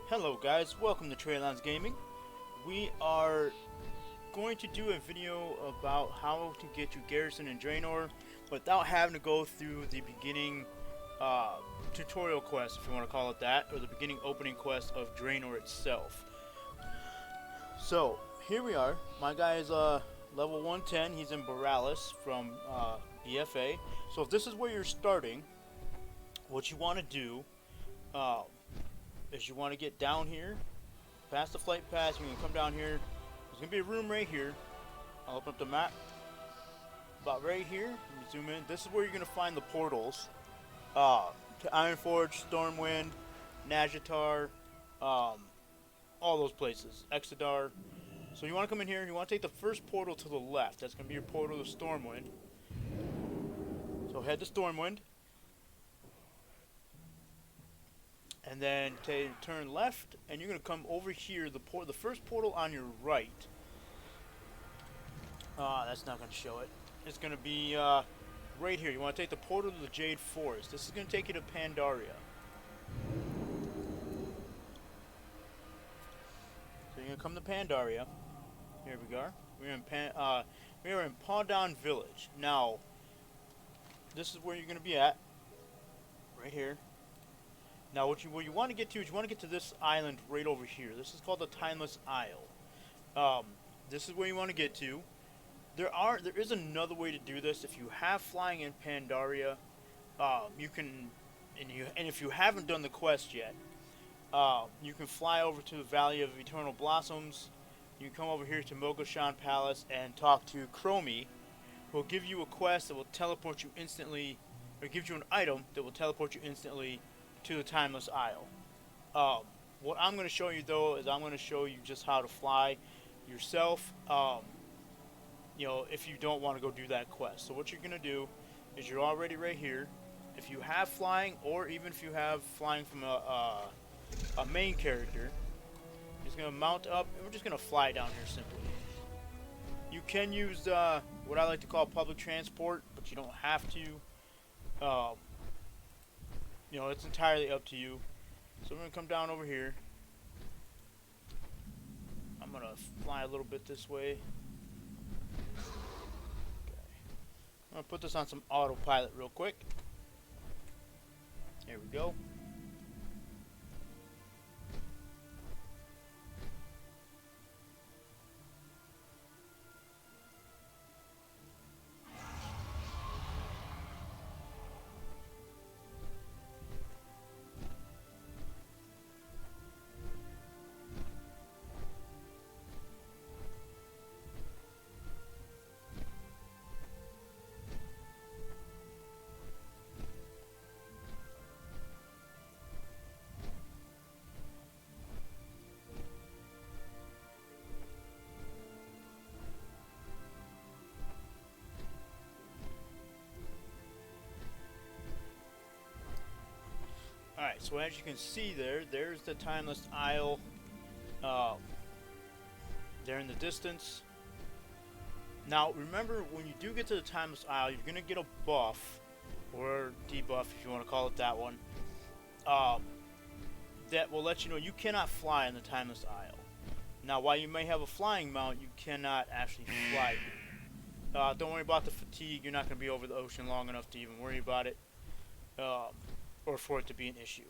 Hello guys, welcome to Traillands Gaming. We are going to do a video about how to get to Garrison in Draenor without having to go through the beginning uh, tutorial quest, if you want to call it that, or the beginning opening quest of Draenor itself. So, here we are. My guy is level 110, he's in Borealis from BFA. So if this is where you're starting, what you want to do uh, is you want to get down here, past the flight path. You can come down here. There's gonna be a room right here. I'll open up the map. About right here. Let me zoom in. This is where you're gonna find the portals to Ironforge, Stormwind, Nazjatar, all those places. Exodar. So you want to come in here. You want to take the first portal to the left. That's gonna be your portal to Stormwind. So head to Stormwind. And then turn left, and you're gonna come over here. The first portal on your right. That's not gonna show it. It's gonna be right here. You want to take the portal to the Jade Forest. This is gonna take you to Pandaria. So you're gonna come to Pandaria. Here we go. We are in Pawdon Village. Now, this is where you're gonna be at. Right here. Now, what you want to get to is you want to get to this island right over here. This is called the Timeless Isle. This is where you want to get to. There is another way to do this. If you have flying in Pandaria, you can, and if you haven't done the quest yet, you can fly over to the Valley of Eternal Blossoms. You can come over here to Mogoshan Palace and talk to Chromie, who will give you a quest that will teleport you instantly, or gives you an item that will teleport you instantly to the Timeless Isle. What I'm going to show you though is I'm going to show you just how to fly yourself, if you don't want to go do that quest. So what you're going to do is you're already right here. If you have flying, or even if you have flying from a main character, you're just going to mount up and we're just going to fly down here simply. You can use what I like to call public transport, but you don't have to. It's entirely up to you. So we're going to come down over here. I'm going to fly a little bit this way. Okay. I'm going to put this on some autopilot real quick. There we go. Alright, so as you can see there's the Timeless Isle there in the distance. Now remember, when you do get to the Timeless Isle, you're going to get a buff, or debuff if you want to call it that one, that will let you know you cannot fly in the Timeless Isle. Now while you may have a flying mount, you cannot actually fly here. Don't worry about the fatigue. You're not going to be over the ocean long enough to even worry about it. Or for it to be an issue.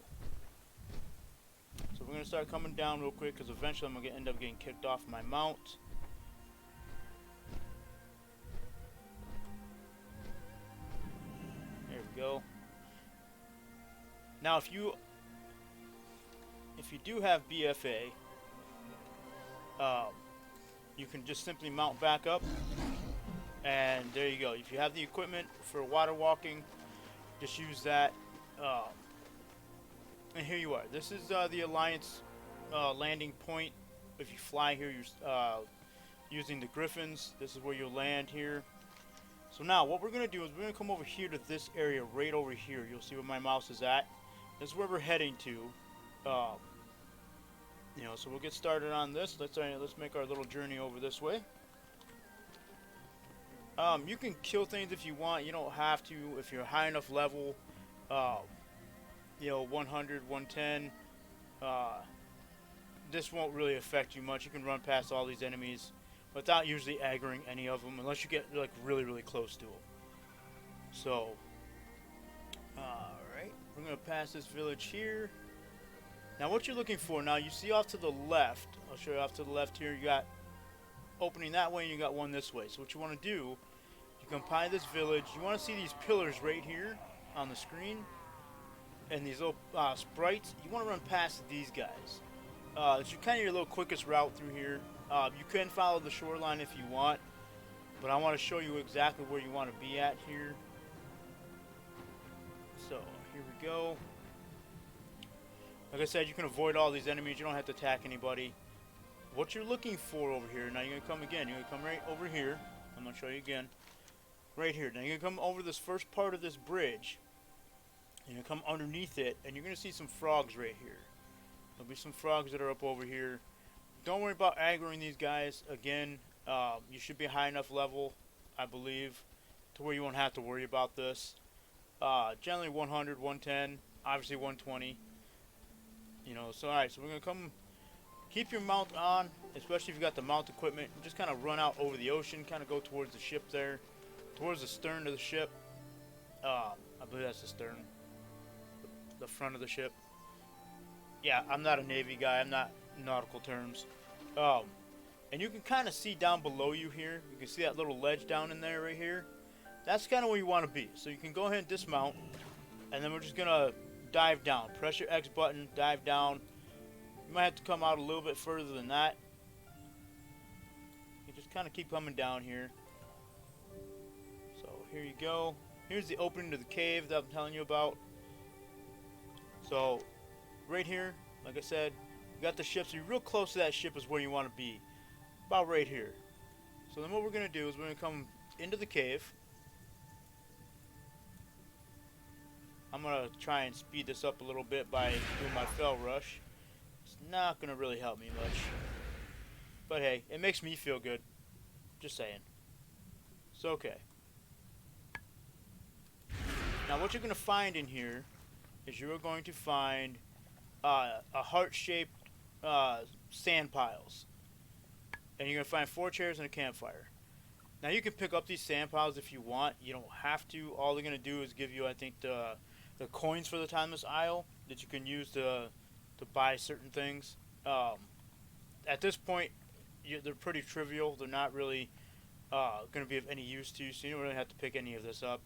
So we're going to start coming down real quick, because eventually I'm going to end up getting kicked off my mount. There we go. Now if you do have BFA, you can just simply mount back up, and there you go. If you have the equipment for water walking, just use that. And here you are. This is the Alliance landing point. If you fly here, you're using the Griffins. This is where you'll land here. So now what we're going to do is we're going to come over here to this area right over here. You'll see where my mouse is at. This is where we're heading to. So we'll get started on this. Let's make our little journey over this way. You can kill things if you want. You don't have to if you're high enough level. 100, 110. this won't really affect you much. You can run past all these enemies without usually aggroing any of them, unless you get like really close to them. So, alright, we're going to pass this village here. Now what you're looking for, now you see off to the left, I'll show you off to the left here, you got opening that way and you got one this way. So what you want to do, you come by this village, you want to see these pillars right here on the screen, and these little sprites, you want to run past these guys. It's kind of your little quickest route through here. You can follow the shoreline if you want, but I want to show you exactly where you want to be at here. So here we go. Like I said, you can avoid all these enemies. You don't have to attack anybody. What you're looking for over here, now you're going to come again. You're going to come right over here. I'm going to show you again. Right here. Now you're going to come over this first part of this bridge. You're going to come underneath it, and you're going to see some frogs right here. There'll be some frogs that are up over here. Don't worry about aggroing these guys. Again, you should be a high enough level, I believe, to where you won't have to worry about this. Generally 100, 110, obviously 120. You know, so alright, so we're going to come, keep your mount on, especially if you got the mount equipment. Just kind of run out over the ocean, kind of go towards the ship there, towards the stern of the ship. I believe that's the stern, the front of the ship. Yeah, I'm not a Navy guy, I'm not nautical terms. And you can kind of see down below you here, you can see that little ledge down in there right here. That's kind of where you want to be. So you can go ahead and dismount, and then we're just going to dive down. Press your X button, dive down. You might have to come out a little bit further than that. You just kind of keep coming down here. So here you go. Here's the opening to the cave that I'm telling you about. So right here, like I said, you got the ship, so you're real close to that ship is where you want to be. About right here. So then what we're going to do is we're going to come into the cave. I'm going to try and speed this up a little bit by doing my fell rush. It's not going to really help me much. But hey, it makes me feel good. Just saying. So okay. Now what you're going to find in here is you're going to find a heart-shaped sand piles. And you're going to find 4 chairs and a campfire. Now you can pick up these sand piles if you want. You don't have to. All they're going to do is give you, I think, the coins for the Timeless Isle that you can use to buy certain things. At this point, they're pretty trivial. They're not really going to be of any use to you, so you don't really have to pick any of this up.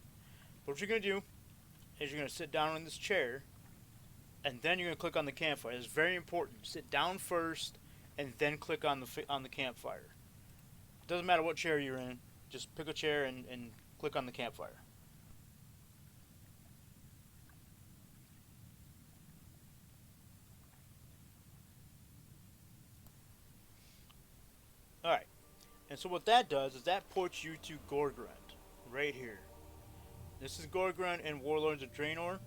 But what you're going to do is you're going to sit down in this chair, and then you're going to click on the campfire. It's very important. Sit down first, and then click on the campfire. It doesn't matter what chair you're in. Just pick a chair and click on the campfire. Alright, and so what that does is that ports you to Gorgrund, right here. This is Gorgrund in Warlords of Draenor.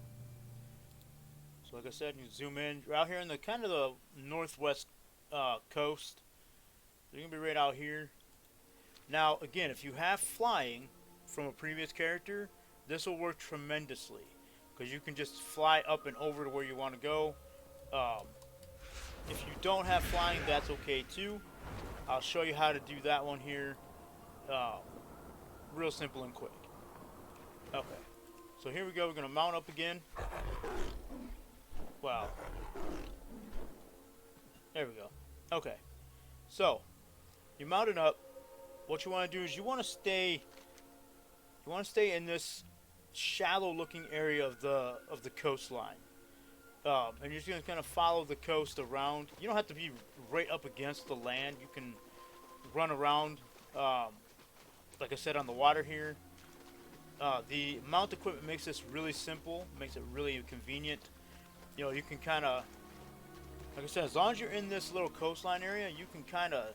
So like I said, you can zoom in. You're out here in the kind of the northwest coast. You're going to be right out here. Now, again, if you have flying from a previous character, this will work tremendously. Because you can just fly up and over to where you want to go. If you don't have flying, that's okay too. I'll show you how to do that one here. Real simple and quick. Okay. So here we go. We're going to mount up again. Wow. There we go. Okay. So, you mount it up. What you want to do is you want to stay in this shallow looking area of the coastline. And you're just going to kind of follow the coast around. You don't have to be right up against the land. You can run around, like I said, on the water here. The mount equipment makes this really simple, makes it really convenient. You know, you can kind of, like I said, as long as you're in this little coastline area, you can kind of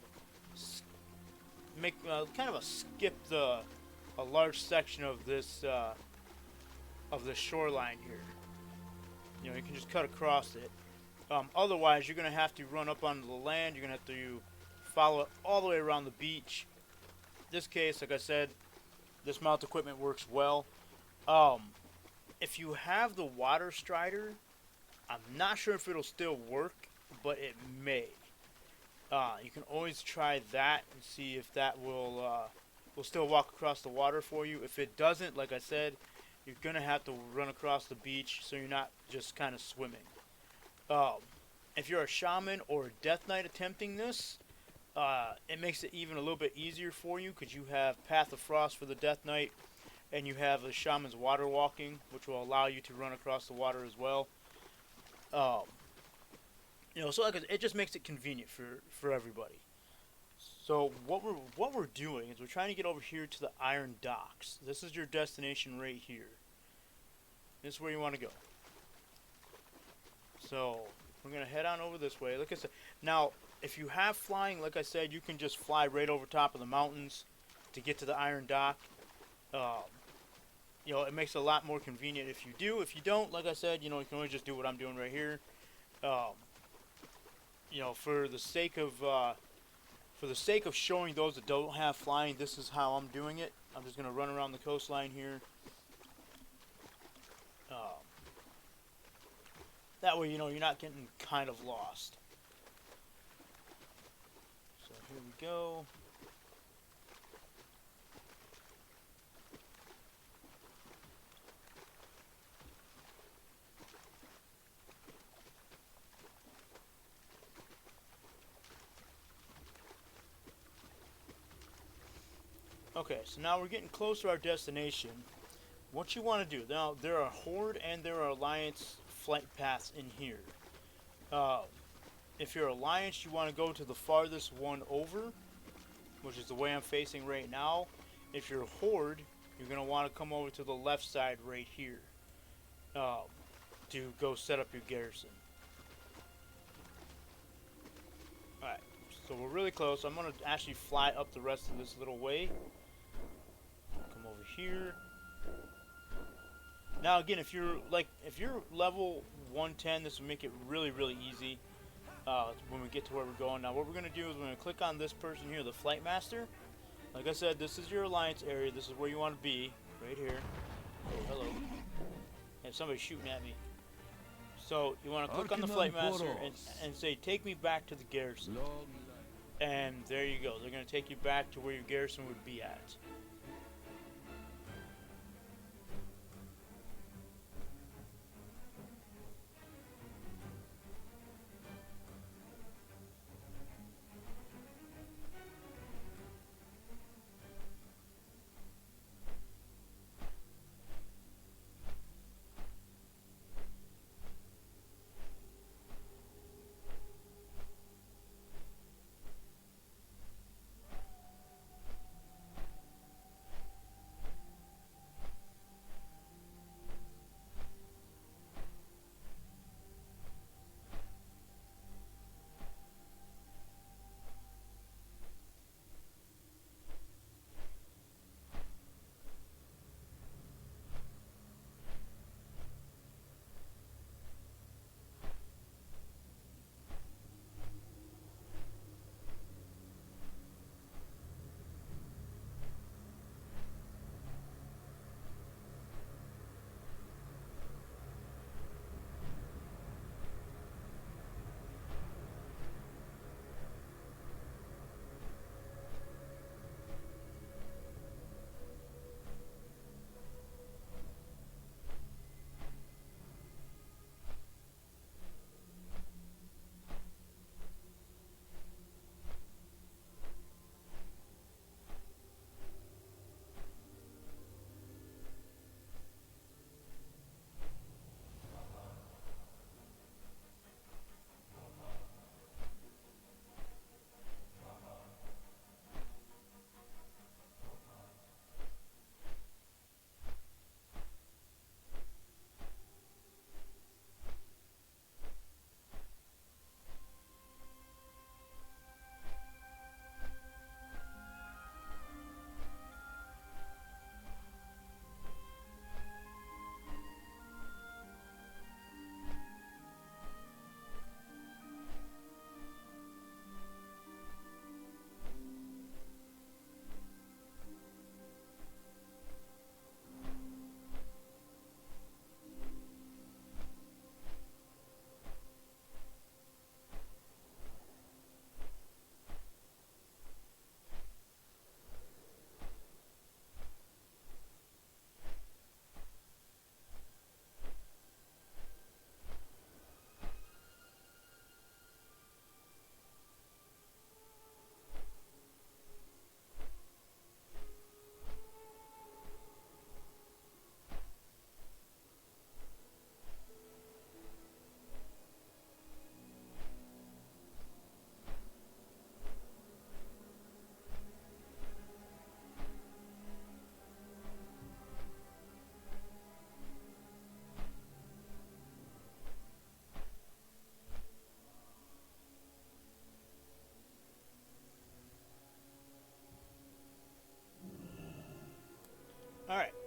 make kind of skip a large section of this shoreline here. You know, you can just cut across it. Otherwise, you're going to have to run up onto the land. You're going to have to follow it all the way around the beach. In this case, like I said, this mount equipment works well. If you have the water strider, I'm not sure if it'll still work, but it may. You can always try that and see if that will still walk across the water for you. If it doesn't, like I said, you're gonna have to run across the beach, so you're not just kind of swimming. Um, if you're a shaman or a death knight attempting this, it makes it even a little bit easier for you because you have Path of Frost for the death knight, and you have the shaman's water walking, which will allow you to run across the water as well. Um, so like it just makes it convenient for everybody. So what we're doing is we're trying to get over here to the Iron Docks. This is your destination right here. This is where you want to go. So we're gonna head on over this way. Like I said, now if you have flying, like I said, you can just fly right over top of the mountains to get to the Iron Dock. Um, it makes it a lot more convenient if you do. If you don't, like I said, you can always just do what I'm doing right here. Um, for the sake of showing those that don't have flying, this is how I'm doing it. I'm just gonna run around the coastline here. That way, you're not getting kind of lost. So here we go. Okay, so now we're getting close to our destination. What you want to do, now there are Horde and there are Alliance flight paths in here. If you're Alliance, you want to go to the farthest one over, which is the way I'm facing right now. If you're Horde, you're going to want to come over to the left side right here to go set up your garrison. Alright, so we're really close. I'm going to actually fly up the rest of this little way. Come over here. Now again, if you're level 110, this will make it really, really easy when we get to where we're going. Now what we're going to do is we're going to click on this person here, the Flight Master. Like I said, this is your Alliance area. This is where you want to be, right here. Oh, hello. And somebody's shooting at me. So you want to click on the Flight Master and say, take me back to the garrison. And there you go. They're going to take you back to where your garrison would be at.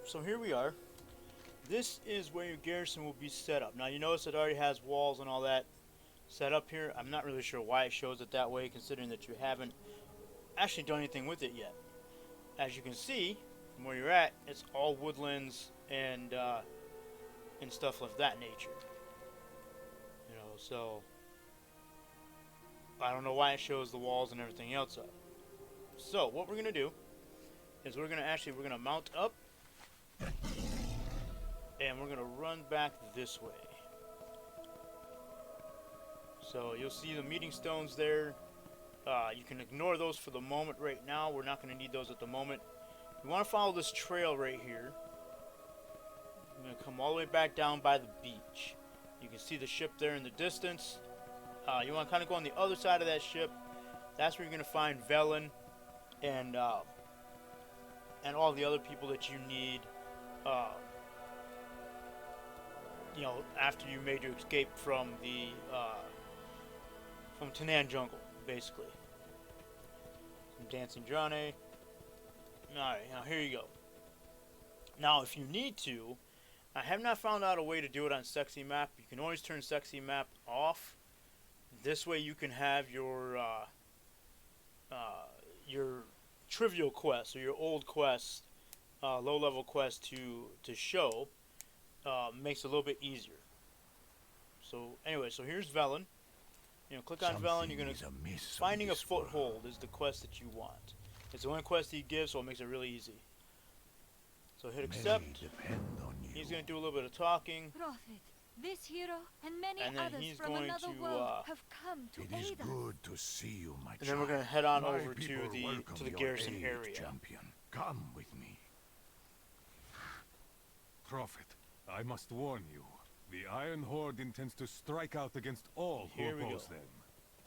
so here we are. This is where your garrison will be set up. Now you notice it already has walls and all that set up here. I'm not really sure why it shows it that way, considering that you haven't actually done anything with it yet. As you can see from where you're at, it's all woodlands and stuff of that nature. You know, so I don't know why it shows the walls and everything else up. So what we're gonna do is we're gonna mount up, and we're gonna run back this way. So you'll see the meeting stones there. You can ignore those for the moment right now. We're not going to need those at the moment. You want to follow this trail right here. I'm going to come all the way back down by the beach. You can see the ship there in the distance. You want to kind of go on the other side of that ship. That's where you're going to find Velen and all the other people that you need. You know, after you made your escape from the from Tanan Jungle, basically. Some Dancing Draenor. Alright, now here you go. Now, if you need to, I have not found out a way to do it on Sexy Map. You can always turn Sexy Map off. This way you can have your trivial quests, or your old quests, low-level quests to show. Makes it a little bit easier. So, anyway, so here's Velen. You know, click on Velen, you're going to... Finding a foothold is the quest that you want. It's the only quest he gives, so it makes it really easy. So hit accept. He's going to do a little bit of talking. Prophet, this hero and many And then others he's from going another to, world have come to It is aid us. good to see you, my And then we're going to head on over to the garrison aid, area. champion. Come with me. Prophet, I must warn you. The Iron Horde intends to strike out against all who Here we oppose go. them.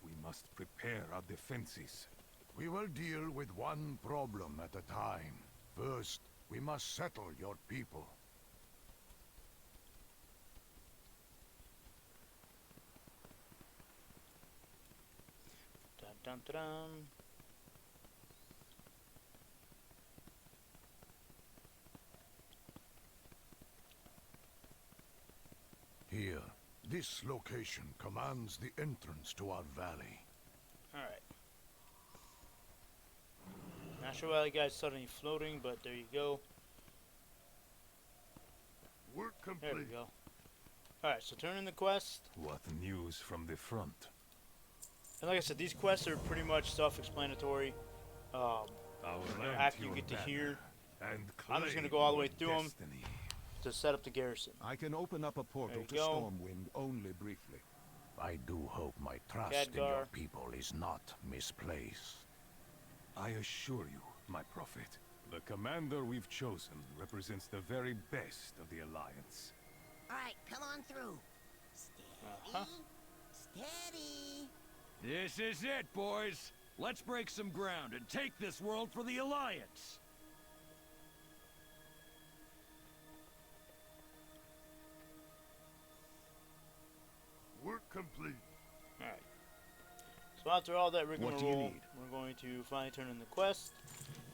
We must prepare our defenses. We will deal with one problem at a time. First, we must settle your people. Dun, dun, dun, dun. Here, this location commands the entrance to our valley. Alright. Not sure why the guy's suddenly floating, but there you go. Work There we go. Alright, so turn in the quest. What news from the front? And like I said, these quests are pretty much self-explanatory. Our land, After you your get to banner, here, and I'm just gonna claim go all the way your through 'em. destiny. to set up the garrison. I can open up a portal There to you go. Stormwind only briefly. I do hope my trust in your Khadgar. people is not misplaced. I assure you, my prophet, the commander we've chosen represents the very best of the Alliance. All right, come on through. Steady. Uh-huh. Steady. This is it, boys. Let's break some ground and take this world for the Alliance. Work complete. Alright. So after all that What do you rigmarole, need? we're going to finally turn in the quest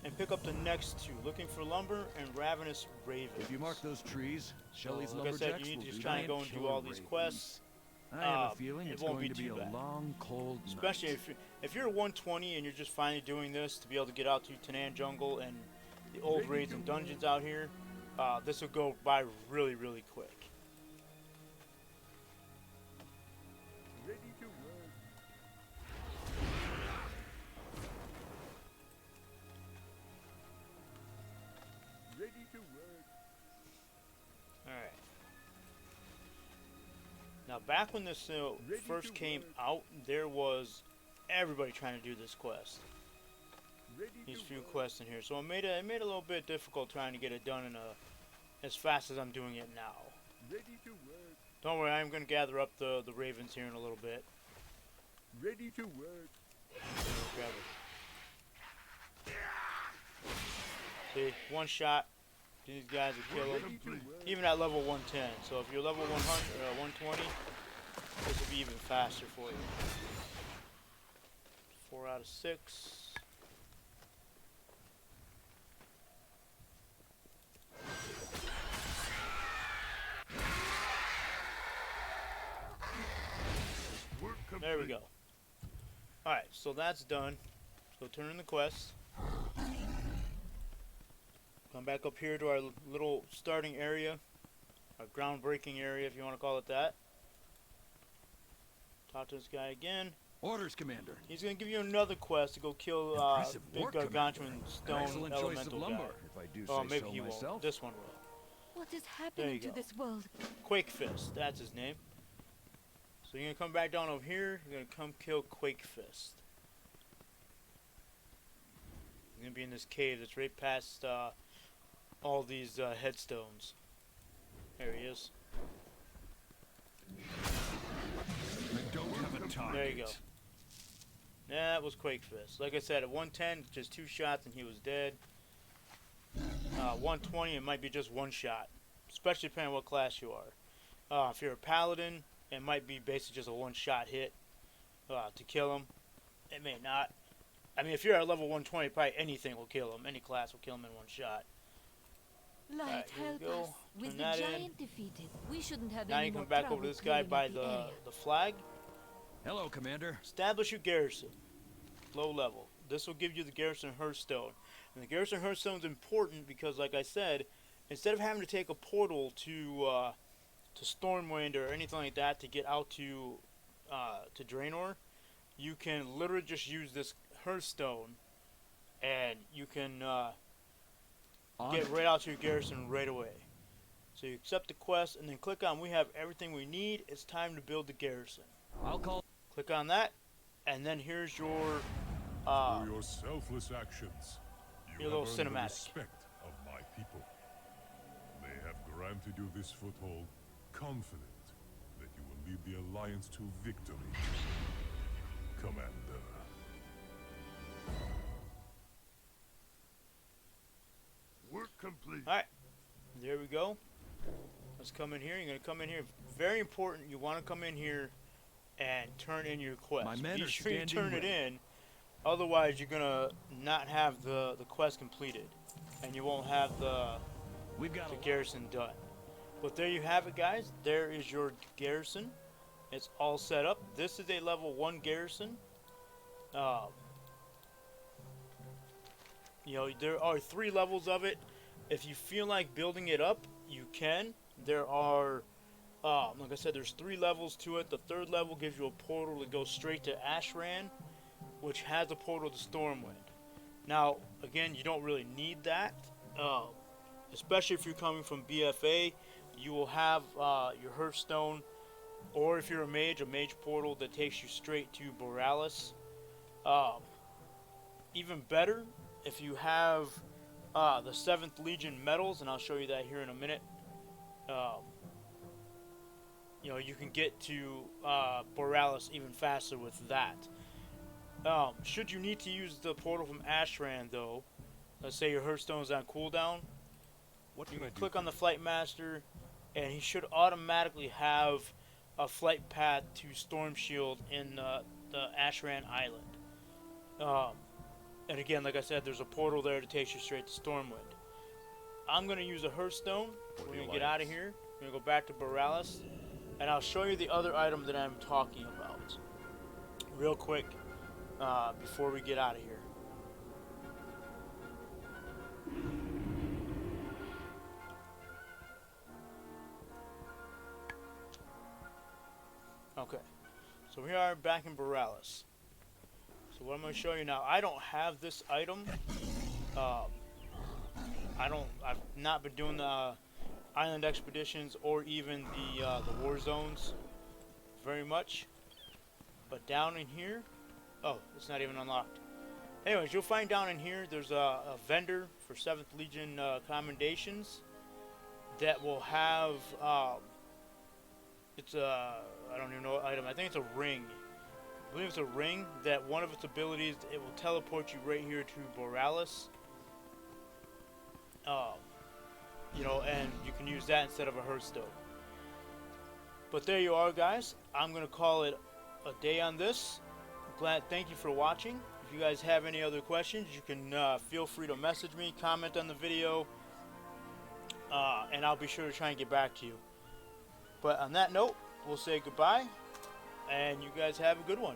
and pick up the next two, looking for lumber and ravenous ravens. If you mark those trees, Shelley's like I said, lumberjacks you need will to do just try and that. go and do Killer all these ravens. quests. I have a feeling it it's won't going be to be too a bad. long, cold Especially night. if you're 120 and you're just finally doing this to be able to get out to Tanan Jungle and the old raids and dungeons out here, this will go by really, really quick. Ready to work. Ready to work. Alright. Now, back when this first came out, there was everybody trying to do this quest. These few quests in here, so it made it a little bit difficult trying to get it done in as fast as I'm doing it now. Ready to work. Don't worry, I'm going to gather up the ravens here in a little bit. Ready to work. Grab it. See, one shot, these guys will kill them. Ready to work. Even at level 110. So if you're level 100, 120, this will be even faster for you. 4 out of 6. There we go. Alright, so that's done. So turn in the quest. Come back up here to our little starting area. Our groundbreaking area, if you want to call it that. Talk to this guy again. Orders, Commander. He's going to give you another quest to go kill Impressive big work, gargantuan Commander. stone Excellent choice of elemental lumber. guy. If I do Oh, say maybe so he myself. won't. This one will. What is There happening you to go. this world? Quake Fist, that's his name. So you're going to come back down over here. You're going to come kill Quake Fist. You're going to be in this cave that's right past all these headstones. There he is. I don't have a target. There you go. That was Quake Fist. Like I said, at 110, just 2 shots and he was dead. 120, it might be just 1 shot. Especially depending on what class you are. If you're a paladin, it might be basically just a 1-shot hit to kill him. It may not. I mean, if you're at level 120, probably anything will kill him. Any class will kill him in 1 shot. Light, Alright, here we help go. us. With Turn the that in. giant defeated, we shouldn't have Now any you come more back over trouble to this guy clearing by up the area. the flag. Hello, Commander. Establish your garrison. Low level. This will give you the garrison hearthstone. And the garrison hearthstone is important because, like I said, instead of having to take a portal to Stormwind or anything like that to get out to Draenor, you can literally just use this hearthstone, and you can get right out to your garrison right away. So you accept the quest and then click on "We have everything we need. It's time to build the garrison." I'll call. Click on that, and then here's your Through your selfless actions, you your little have earned the cinematic. respect of my people. They have granted you this foothold, confident that you will lead the Alliance to victory. Commander. Work complete. Alright, there we go. Let's come in here. You're going to come in here. Very important, you want to come in here and turn in your quest. My men Be are sure you standing turn it ready. in, otherwise you're going to not have the quest completed, and you won't have the We've got a garrison done. But there you have it, guys. There is your garrison. It's all set up. This is a level 1 garrison. You know, there are 3 levels of it. If you feel like building it up, you can. There are, like I said, there's 3 levels to it. The 3rd level gives you a portal that goes straight to Ashran, which has a portal to Stormwind. Now, again, you don't really need that, especially if you're coming from BFA. You will have your Hearthstone, or if you're a mage portal that takes you straight to Borealis. Even better, if you have the 7th Legion medals, and I'll show you that here in a minute. You know, you can get to Borealis even faster with that. Should you need to use the portal from Ashran, though, let's say your Hearthstone's on cooldown, you can click on the Flight Master, and he should automatically have a flight path to Storm Shield in the Ashran Island. And again, like I said, there's a portal there that takes you straight to Stormwind. I'm going to use a Hearthstone. We're going to get out of here. We're going to go back to Borealis. And I'll show you the other item that I'm talking about real quick before we get out of here. Okay, so we are back in Borealis. So what I'm going to show you now, I don't have this item. I've not been doing the island expeditions or even the war zones very much. But down in here, oh, it's not even unlocked. Anyways, you'll find down in here, there's a vendor for 7th Legion commendations that will have, it's a, I don't even know what item, I think it's a ring. I believe it's a ring that one of its abilities, it will teleport you right here to Borealis. You know, and you can use that instead of a Hearthstone. But there you are, guys. I'm going to call it a day on this. Thank you for watching. If you guys have any other questions, you can feel free to message me, comment on the video, and I'll be sure to try and get back to you. But on that note, we'll say goodbye, and you guys have a good one.